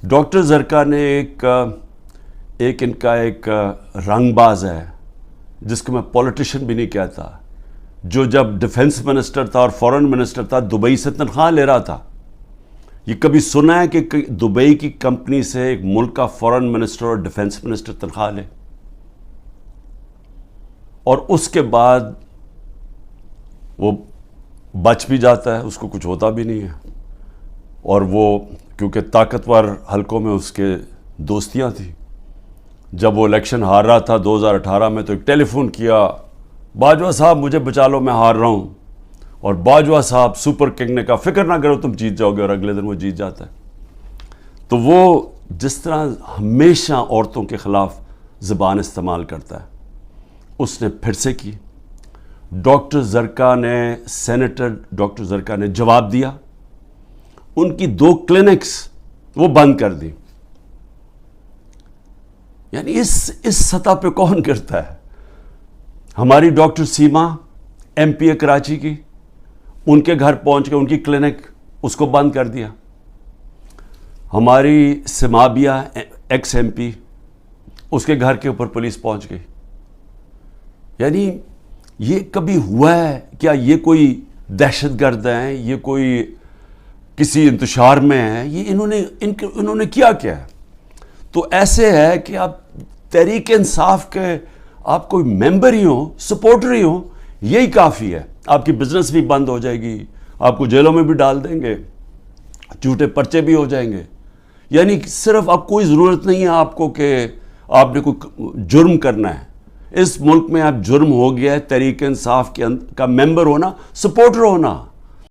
Doctor زرکا نے ایک ان کا ایک رنگ باز ہے جس کو میں پولیٹیشین بھی نہیں کہتا، جو جب ڈیفنس منسٹر تھا اور فورن منسٹر تھا دبئی سے تنخواہ لے رہا تھا۔ یہ کبھی سنا ہے کہ دبئی کی کمپنی سے ایک ملک کا فورن منسٹر اور ڈیفنس منسٹر تنخواہ لے؟ اور اس کے بعد وہ بچ بھی جاتا ہے، اس کو کچھ ہوتا بھی نہیں ہے، اور وہ کیونکہ طاقتور حلقوں میں اس کے دوستیاں تھیں، جب وہ الیکشن ہار رہا تھا 2018 میں تو ایک ٹیلی فون کیا، باجوہ صاحب مجھے بچا لو میں ہار رہا ہوں، اور باجوہ صاحب سپر کنگ نے کہا فکر نہ کرو تم جیت جاؤ گے، اور اگلے دن وہ جیت جاتا ہے۔ تو وہ جس طرح ہمیشہ عورتوں کے خلاف زبان استعمال کرتا ہے، اس نے پھر سے کی۔ ڈاکٹر زرکا نے سینیٹر ڈاکٹر زرکا نے جواب دیا، ان کی 2 کلینکس وہ بند کر دی۔ یعنی اس سطح پہ کون کرتا ہے؟ ہماری ڈاکٹر سیما ایم پی کراچی کی، ان کے گھر پہنچ کے ان کی کلینک اس کو بند کر دیا۔ ہماری سمابیہ ایکس ایم پی، اس کے گھر کے اوپر پولیس پہنچ گئی۔ یعنی یہ کبھی ہوا ہے کیا؟ یہ کوئی دہشت گرد ہیں، یہ کوئی کسی انتشار میں ہیں، یہ انہوں نے کیا ہے؟ تو ایسے ہے کہ آپ تحریک انصاف کے آپ کوئی ممبر ہی ہوں، سپورٹر ہی ہوں، یہی کافی ہے۔ آپ کی بزنس بھی بند ہو جائے گی، آپ کو جیلوں میں بھی ڈال دیں گے، جھوٹے پرچے بھی ہو جائیں گے۔ یعنی صرف اب کوئی ضرورت نہیں ہے آپ کو کہ آپ نے کوئی جرم کرنا ہے۔ اس ملک میں اب جرم ہو گیا ہے تحریک انصاف کا ممبر ہونا، سپورٹر ہونا۔